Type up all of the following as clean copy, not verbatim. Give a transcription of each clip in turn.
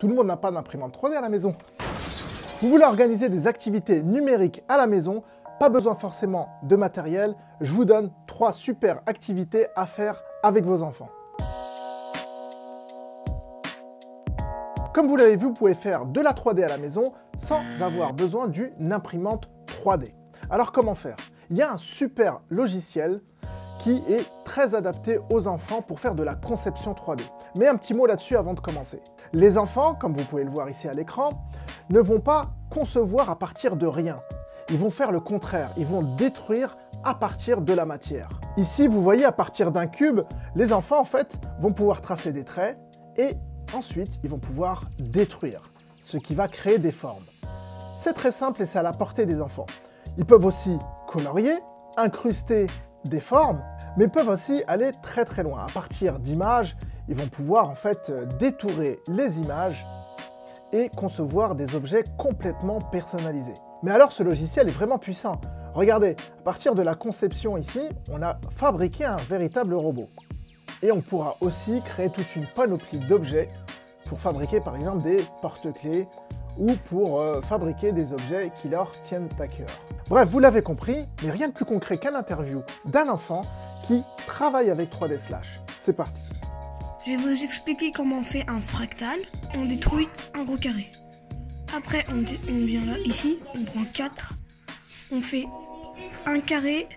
Tout le monde n'a pas d'imprimante 3D à la maison. Vous voulez organiser des activités numériques à la maison, pas besoin forcément de matériel, je vous donne 3 super activités à faire avec vos enfants. Comme vous l'avez vu, vous pouvez faire de la 3D à la maison sans avoir besoin d'une imprimante 3D. Alors comment faire? Il y a un super logiciel qui est très adapté aux enfants pour faire de la conception 3D. Mais un petit mot là-dessus avant de commencer. Les enfants, comme vous pouvez le voir ici à l'écran, ne vont pas concevoir à partir de rien. Ils vont faire le contraire, ils vont détruire à partir de la matière. Ici, vous voyez, à partir d'un cube, les enfants en fait vont pouvoir tracer des traits et ensuite ils vont pouvoir détruire, ce qui va créer des formes. C'est très simple et c'est à la portée des enfants. Ils peuvent aussi colorier, incruster des formes, mais peuvent aussi aller très très loin. À partir d'images, ils vont pouvoir en fait détourer les images et concevoir des objets complètement personnalisés. Mais alors ce logiciel est vraiment puissant. Regardez, à partir de la conception ici, on a fabriqué un véritable robot. Et on pourra aussi créer toute une panoplie d'objets pour fabriquer par exemple des porte-clés ou pour fabriquer des objets qui leur tiennent à cœur. Bref, vous l'avez compris, mais rien de plus concret qu'un interview d'un enfant qui travaille avec 3D Slash. C'est parti. Je vais vous expliquer comment on fait un fractal. On détruit un gros carré. Après, on vient là, ici, on prend 4. On fait un carré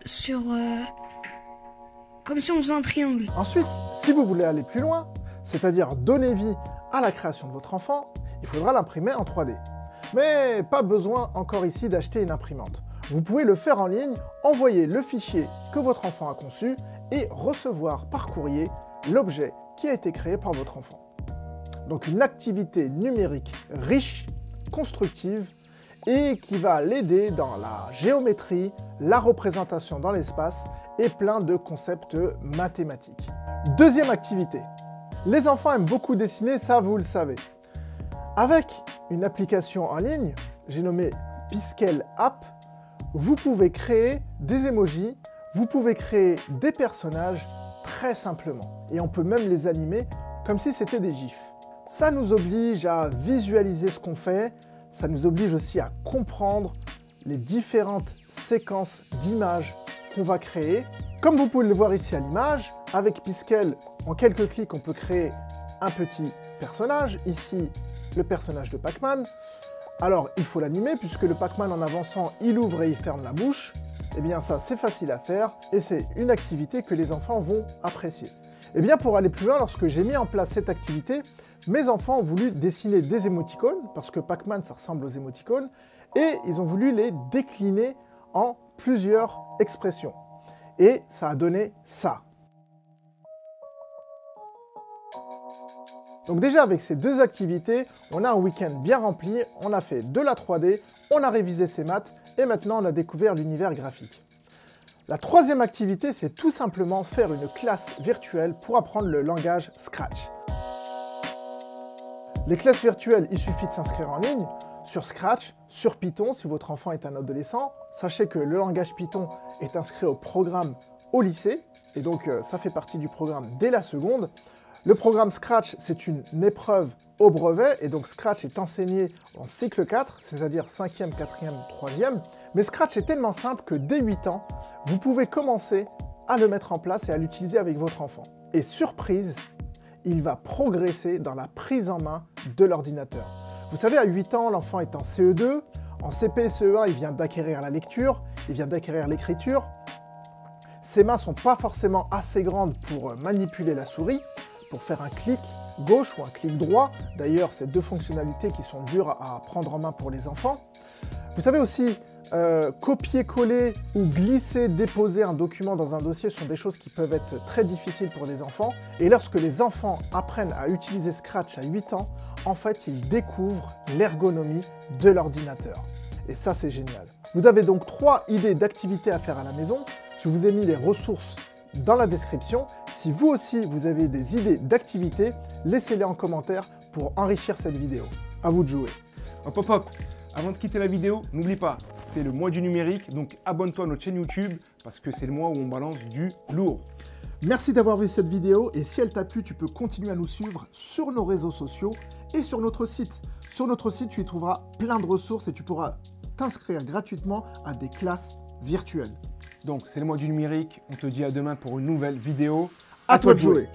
sur... comme si on faisait un triangle. Ensuite, si vous voulez aller plus loin, c'est-à-dire donner vie à la création de votre enfant, il faudra l'imprimer en 3D. Mais pas besoin encore ici d'acheter une imprimante. Vous pouvez le faire en ligne, envoyer le fichier que votre enfant a conçu et recevoir par courrier l'objet qui a été créé par votre enfant. Donc une activité numérique riche, constructive et qui va l'aider dans la géométrie, la représentation dans l'espace et plein de concepts mathématiques. Deuxième activité. Les enfants aiment beaucoup dessiner, ça vous le savez. Avec une application en ligne, j'ai nommé Piskel App, vous pouvez créer des emojis, vous pouvez créer des personnages très simplement. Et on peut même les animer comme si c'était des gifs. Ça nous oblige à visualiser ce qu'on fait, ça nous oblige aussi à comprendre les différentes séquences d'images qu'on va créer. Comme vous pouvez le voir ici à l'image, avec Piskel, en quelques clics, on peut créer un petit personnage. Ici, le personnage de Pac-Man. Alors, il faut l'animer, puisque le Pac-Man, en avançant, il ouvre et il ferme la bouche. Eh bien, ça, c'est facile à faire, et c'est une activité que les enfants vont apprécier. Eh bien, pour aller plus loin, lorsque j'ai mis en place cette activité, mes enfants ont voulu dessiner des émoticônes, parce que Pac-Man, ça ressemble aux émoticônes, et ils ont voulu les décliner en plusieurs expressions. Et ça a donné ça. Donc déjà, avec ces deux activités, on a un week-end bien rempli, on a fait de la 3D, on a révisé ses maths, et maintenant on a découvert l'univers graphique. La troisième activité, c'est tout simplement faire une classe virtuelle pour apprendre le langage Scratch. Les classes virtuelles, il suffit de s'inscrire en ligne, sur Scratch, sur Python, si votre enfant est un adolescent. Sachez que le langage Python est inscrit au programme au lycée, et donc ça fait partie du programme dès la seconde. Le programme Scratch, c'est une épreuve au brevet, et donc Scratch est enseigné en cycle 4, c'est-à-dire 5e, 4e, 3e. Mais Scratch est tellement simple que dès 8 ans, vous pouvez commencer à le mettre en place et à l'utiliser avec votre enfant. Et surprise, il va progresser dans la prise en main de l'ordinateur. Vous savez, à 8 ans, l'enfant est en CE2, en CP et CE1, il vient d'acquérir la lecture, il vient d'acquérir l'écriture. Ses mains ne sont pas forcément assez grandes pour manipuler la souris, pour faire un clic gauche ou un clic droit. D'ailleurs, c'est deux fonctionnalités qui sont dures à prendre en main pour les enfants. Vous savez aussi, copier-coller ou glisser, déposer un document dans un dossier sont des choses qui peuvent être très difficiles pour des enfants. Et lorsque les enfants apprennent à utiliser Scratch à 8 ans, en fait, ils découvrent l'ergonomie de l'ordinateur. Et ça, c'est génial. Vous avez donc 3 idées d'activités à faire à la maison. Je vous ai mis les ressources dans la description. Si vous aussi, vous avez des idées d'activités, laissez-les en commentaire pour enrichir cette vidéo. À vous de jouer. Hop hop hop. Avant de quitter la vidéo, n'oublie pas, c'est le mois du numérique, donc abonne-toi à notre chaîne YouTube parce que c'est le mois où on balance du lourd. Merci d'avoir vu cette vidéo et si elle t'a plu, tu peux continuer à nous suivre sur nos réseaux sociaux et sur notre site. Sur notre site, tu y trouveras plein de ressources et tu pourras t'inscrire gratuitement à des classes virtuelles. Donc, c'est le mois du numérique. On te dit à demain pour une nouvelle vidéo. À toi de jouer.